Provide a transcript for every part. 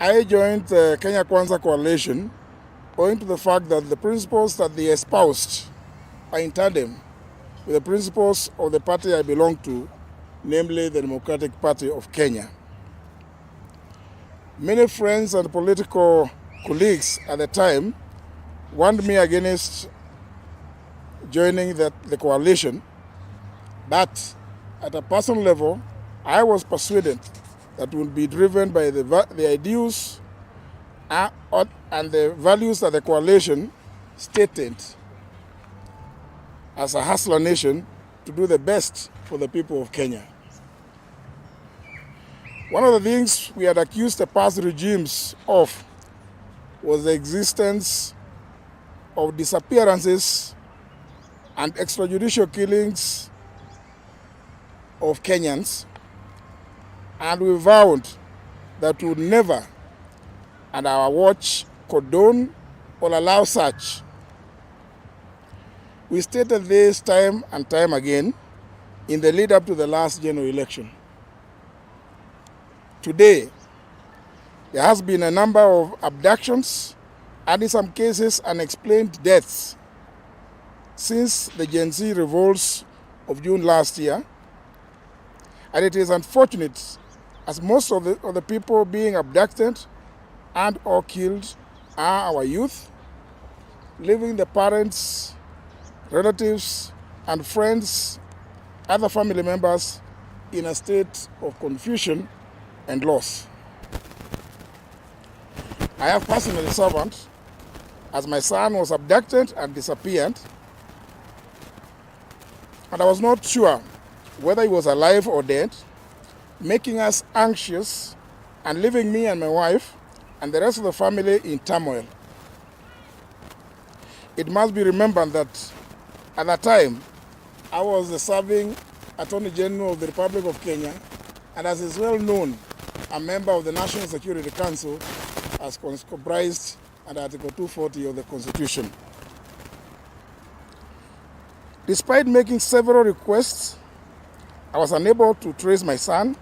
I joined the Kenya Kwanza coalition owing to the fact that the principles that they espoused are in tandem with the principles of the party I belong to, namely the Democratic Party of Kenya. Many friends and political colleagues at the time warned me against joining the coalition, but at a personal level, I was persuaded that would be driven by the ideals and the values that the coalition stated as a hustler nation to do the best for the people of Kenya. One of the things we had accused the past regimes of was the existence of disappearances and extrajudicial killings of Kenyans, and we vowed that we would never, at our watch, condone or allow such. We stated this time and time again in the lead up to the last general election. Today, there has been a number of abductions and in some cases unexplained deaths since the Gen Z revolts of June last year. And it is unfortunate as most of the people being abducted and or killed are our youth, leaving the parents, relatives, and friends, other family members in a state of confusion and loss. I have personally suffered as my son was abducted and disappeared, and I was not sure whether he was alive or dead, making us anxious and leaving me and my wife and the rest of the family in turmoil. It must be remembered that at that time, I was the serving Attorney General of the Republic of Kenya, and as is well known, a member of the National Security Council as comprised under Article 240 of the Constitution. Despite making several requests, I was unable to trace my son,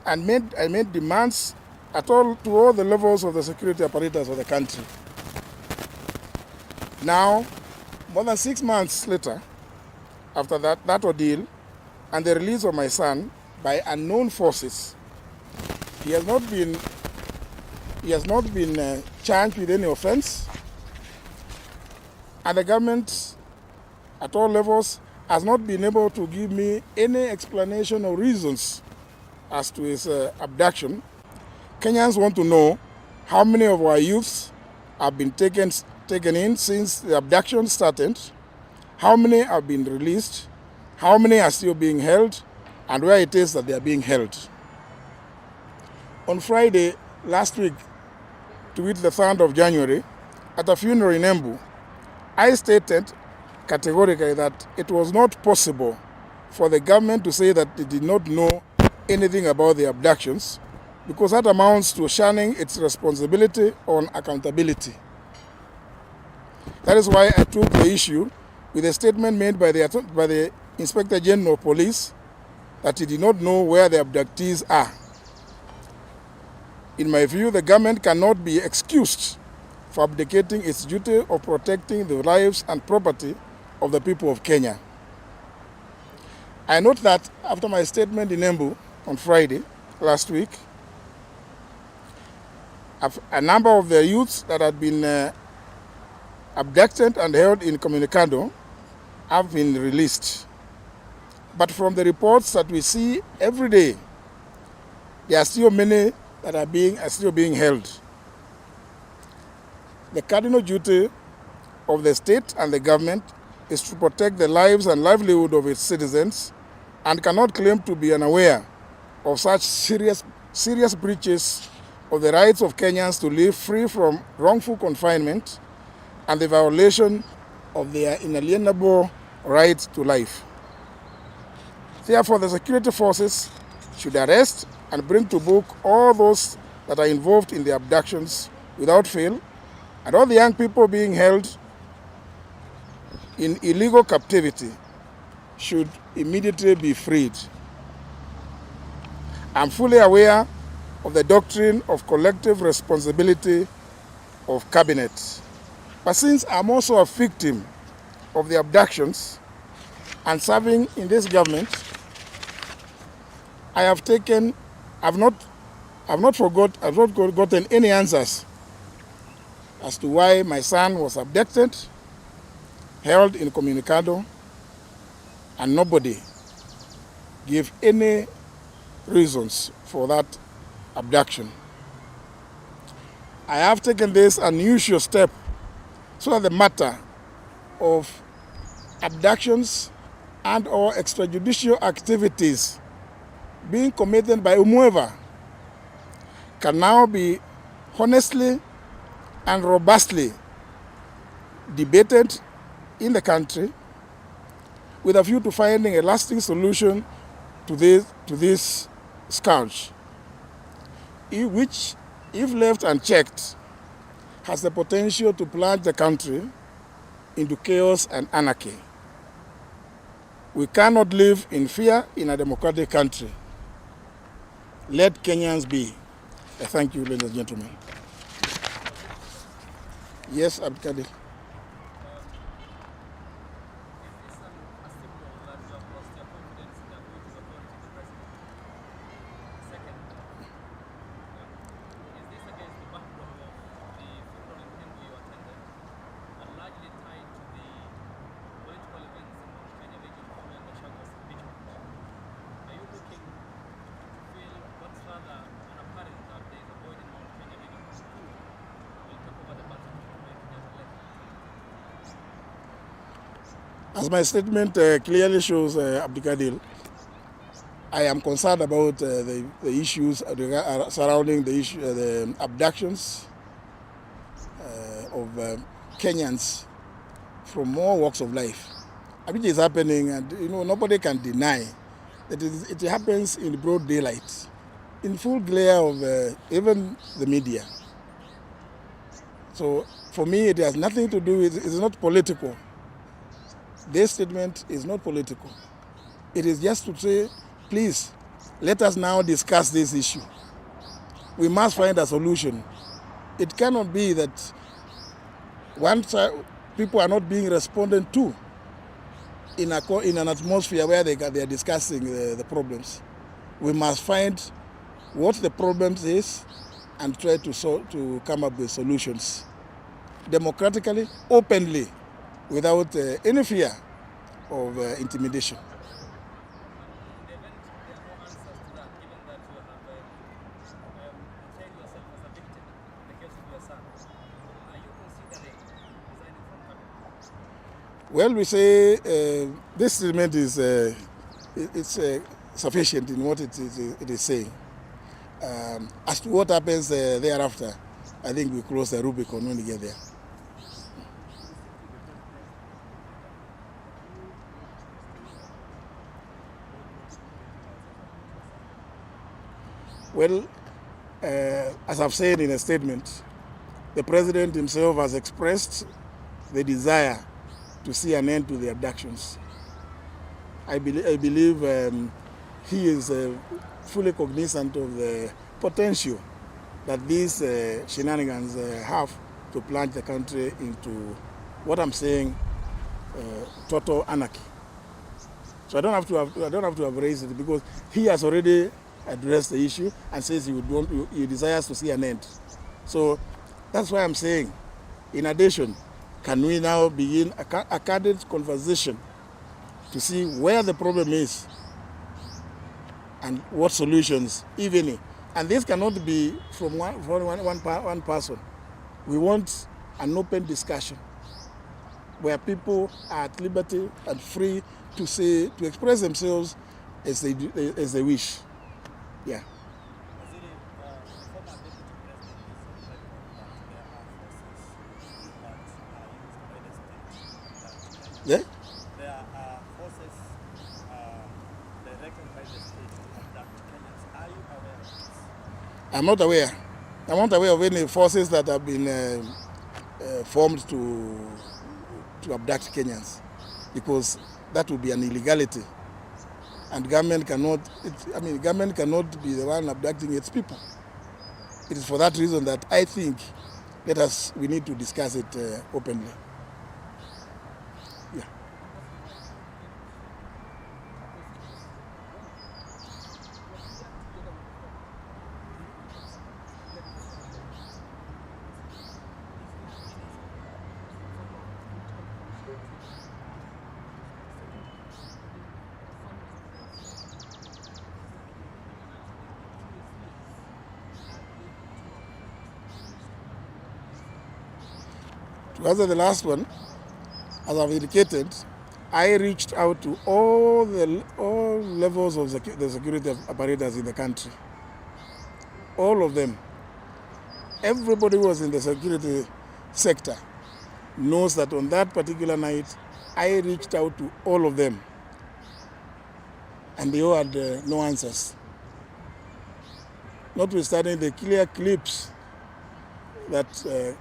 and I made demands to all the levels of the security apparatus of the country. Now, more than 6 months later, after that ordeal and the release of my son by unknown forces, he has not been charged with any offense, and the government at all levels has not been able to give me any explanation or reasons as to his abduction. Kenyans want to know how many of our youths have been taken in since the abduction started, how many have been released, how many are still being held, and where it is that they are being held. On Friday last week, to wit the 3rd of January, at a funeral in Embu, I stated categorically that it was not possible for the government to say that they did not know anything about the abductions, because that amounts to shunning its responsibility on accountability. That is why I took the issue with a statement made by the Inspector General of Police that he did not know where the abductees are. In my view, the government cannot be excused for abdicating its duty of protecting the lives and property of the people of Kenya. I note that after my statement in Embu on Friday last week, a number of the youths that had been abducted and held in Communicado have been released. But from the reports that we see every day, there are still many that are still being held. The cardinal duty of the state and the government is to protect the lives and livelihood of its citizens, and cannot claim to be unaware of such serious breaches of the rights of Kenyans to live free from wrongful confinement and the violation of their inalienable right to life. Therefore, the security forces should arrest and bring to book all those that are involved in the abductions without fail, and all the young people being held in illegal captivity should immediately be freed. I'm fully aware of the doctrine of collective responsibility of cabinet. But since I'm also a victim of the abductions and serving in this government, I've not gotten any answers as to why my son was abducted, held incommunicado, and nobody gave any reasons for that abduction. I have taken this unusual step so that the matter of abductions and or extrajudicial activities being committed by whomever can now be honestly and robustly debated in the country with a view to finding a lasting solution to this scourge, which, if left unchecked, has the potential to plunge the country into chaos and anarchy. We cannot live in fear in a democratic country. Let Kenyans be. Thank you, ladies and gentlemen. Yes, Abduction. As my statement clearly shows, Abduction, I am concerned about the issues surrounding the abductions of Kenyans from all walks of life. Which is happening, and nobody can deny that it happens in broad daylight, in full glare of even the media. So for me, it has nothing to do with, it's not political. This statement is not political. It is just to say, please, let us now discuss this issue. We must find a solution. It cannot be that people are not being responded to in an atmosphere where they are discussing the problems. We must find what the problems is and try to come up with solutions democratically, openly, without any fear of intimidation. Well, we say this statement is sufficient in what it is saying. As to what happens thereafter, I think we cross the Rubicon when we get there. Well, as I've said in a statement, the president himself has expressed the desire to see an end to the abductions. I believe he is fully cognizant of the potential that these shenanigans have to plunge the country into what I'm saying, total anarchy. So I don't have to have raised it because he has already addressed the issue and says he desires to see an end. So that's why I'm saying, in addition, can we now begin a candid conversation to see where the problem is and what solutions, if any. And this cannot be from one person. We want an open discussion where people are at liberty and free to express themselves as they wish. Yeah. Yeah? There are forces directed by the state to abduct Kenyans. Are you aware of this? I'm not aware. I'm not aware of any forces that have been formed to abduct Kenyans, because that would be an illegality. And government cannot be the one abducting its people. it is for that reason that I think we need to discuss it openly. Yeah. To answer the last one, as I've indicated, I reached out to all levels of the security apparatus in the country. All of them. Everybody who was in the security sector knows that on that particular night, I reached out to all of them. And they all had no answers. Notwithstanding the clear clips that,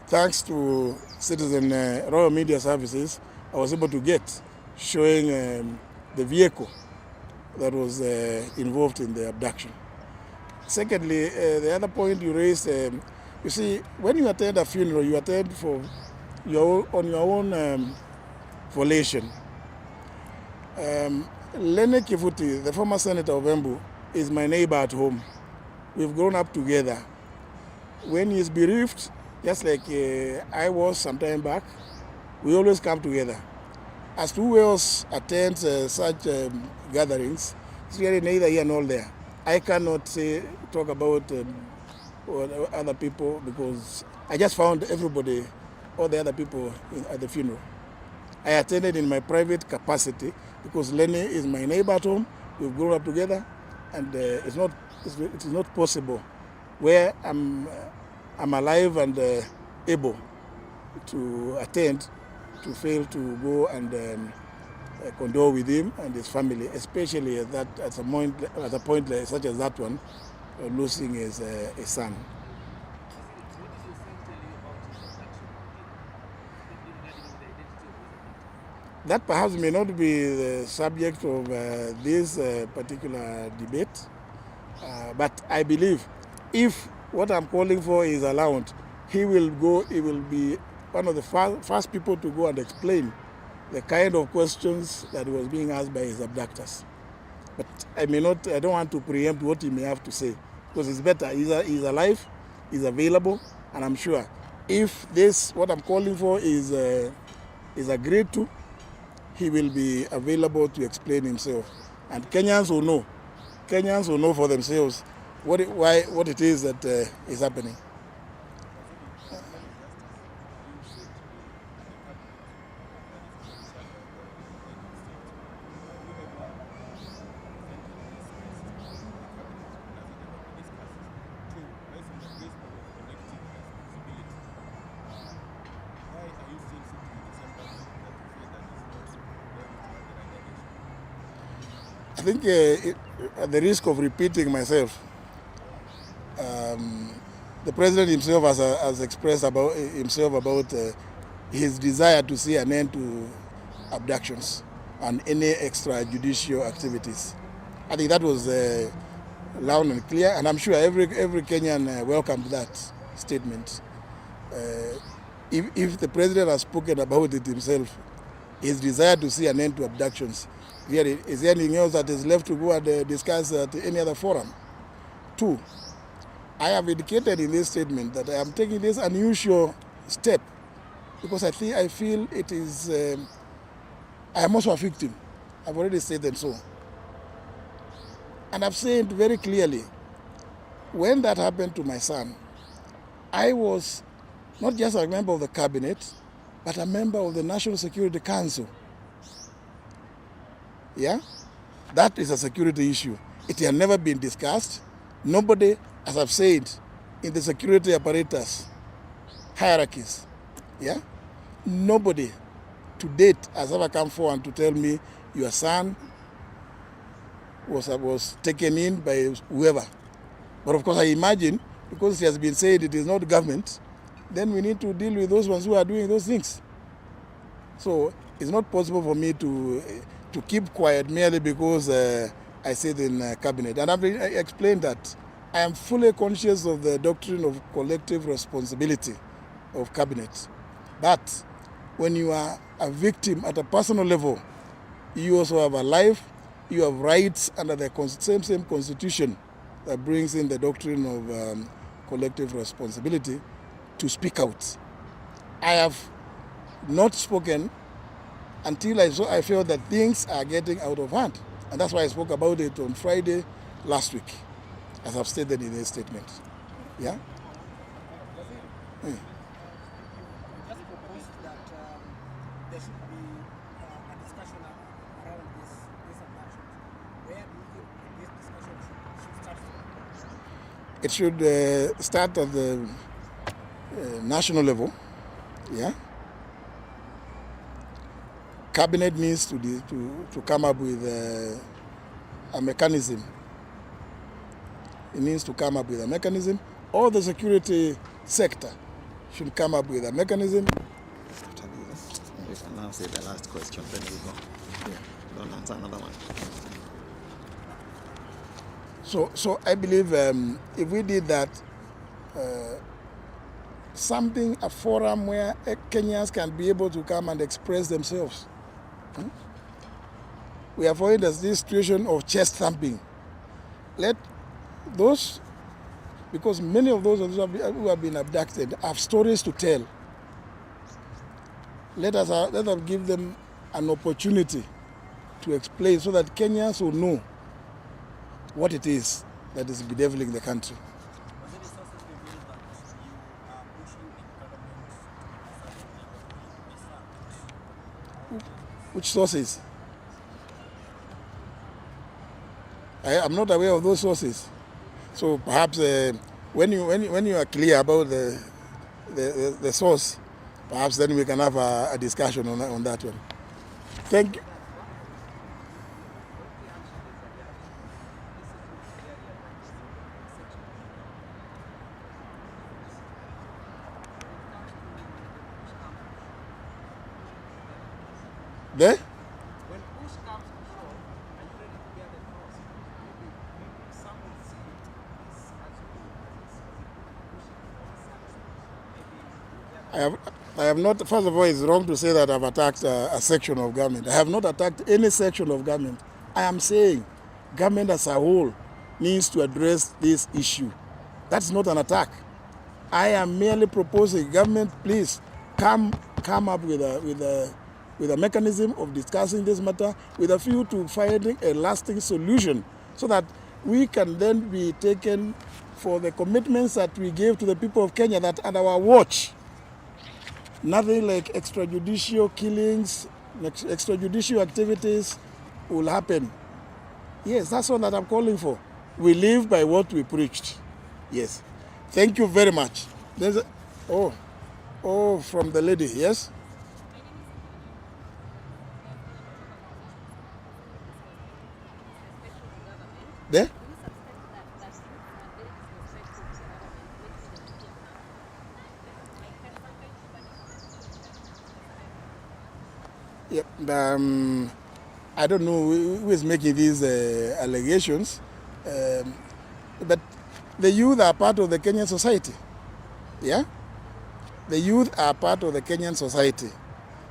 thanks to Citizen Royal Media Services, I was able to get, showing the vehicle that was involved in the abduction. Secondly, the other point you raised, you see, when you attend a funeral, you attend on your own volition. Lene Kivuti, the former senator of Embu, is my neighbor at home. We've grown up together. When he's bereaved, just like I was some time back, we always come together. As to who else attends such gatherings, it's really neither here nor there. I cannot talk about other people because I just found everybody, all the other people at the funeral. I attended in my private capacity because Lenny is my neighbor at home. We've grown up together, and it is not possible where I'm alive and able to attend to fail to go and condole with him and his family, especially at a point such as that one, losing his a son. That perhaps may not be the subject of this particular debate, but I believe if what I'm calling for is allowed, he will be one of the first people to go and explain the kind of questions that he was being asked by his abductors. But I don't want to preempt what he may have to say, because it's better. He's alive, he's available, and I'm sure if what I'm calling for is agreed to, he will be available to explain himself. And Kenyans will know for themselves what it is that is happening. I think at the risk of repeating myself, the president himself has expressed about his desire to see an end to abductions and any extrajudicial activities. I think that was loud and clear, and I'm sure every Kenyan welcomed that statement. If the president has spoken about it himself, his desire to see an end to abductions, is there anything else that is left to go and discuss at any other forum? 2, I have indicated in this statement that I am taking this unusual step because I feel it is, I am also a victim. I've already stated so. And I've said very clearly, when that happened to my son, I was not just a member of the cabinet, but a member of the National Security Council. Yeah? That is a security issue. It had never been discussed. Nobody, as I've said, in the security apparatus hierarchies, yeah? Nobody to date has ever come forward to tell me your son was taken in by whoever. But of course I imagine, because it has been said it is not government, then we need to deal with those ones who are doing those things. So it's not possible for me to keep quiet merely because I sit in cabinet. And I've explained that I am fully conscious of the doctrine of collective responsibility of cabinet. But when you are a victim at a personal level, you also have a life, you have rights under the same constitution that brings in the doctrine of collective responsibility to speak out. I have not spoken until I feel that things are getting out of hand. And that's why I spoke about it on Friday last week, as I've stated in a statement. Yeah? Just proposed that there should be a discussion around this abduction. Where do you think this discussion should start from? It should start at the national level. Yeah? Cabinet needs to come up with a mechanism. It needs to come up with a mechanism. All the security sector should come up with a mechanism. You can now say the last question, then we go. Yeah. Don't answer another one. So I believe if we did that, a forum where Kenyans can be able to come and express themselves. We avoid this situation of chest thumping. Let those, because many of those who have been abducted have stories to tell. Let us give them an opportunity to explain so that Kenyans will know what it is that is bedeviling the country. Was any sources revealed that you are pushing the government Which sources? I am not aware of those sources. So perhaps when you are clear about the source, perhaps then we can have a discussion on that one. Thank you. There? when push comes to shove, are you ready to bear the cross? Maybe some will see this as you pushing for I have not, first of all, it's wrong to say that I've attacked a section of government. I have not attacked any section of government. I am saying government as a whole needs to address this issue. That's not an attack. I am merely proposing government, please come up with a mechanism of discussing this matter with a view to finding a lasting solution so that we can then be taken for the commitments that we gave to the people of Kenya that at our watch, nothing like extrajudicial killings, extrajudicial activities will happen. Yes, that's what I'm calling for. We live by what we preached. Yes. Thank you very much. There's from the lady, yes? There? Yeah, I don't know who is making these allegations, but the youth are part of the Kenyan society. Yeah? The youth are part of the Kenyan society.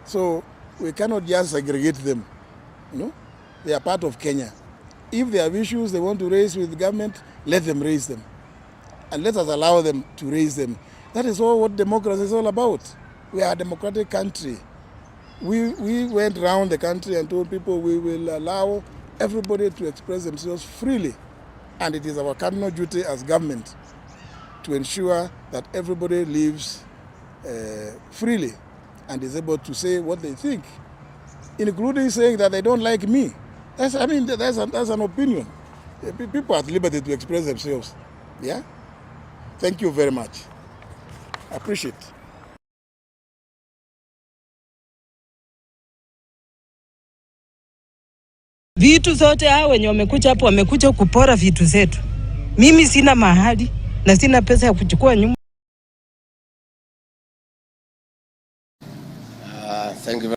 So we cannot just segregate them. You know? They are part of Kenya. If they have issues they want to raise with the government, let them raise them. And let us allow them to raise them. That is all what democracy is all about. We are a democratic country. We went around the country and told people we will allow everybody to express themselves freely. And it is our cardinal duty as government to ensure that everybody lives freely and is able to say what they think, including saying that they don't like me. That's an opinion. People are at liberty to express themselves. Yeah? Thank you very much. I appreciate it. Vitu zote hao wenye wamekuja hapo wamekuja kupora vitu zetu. Mimi sina mahali na sina pesa ya kuchukua nyumba. Thank you.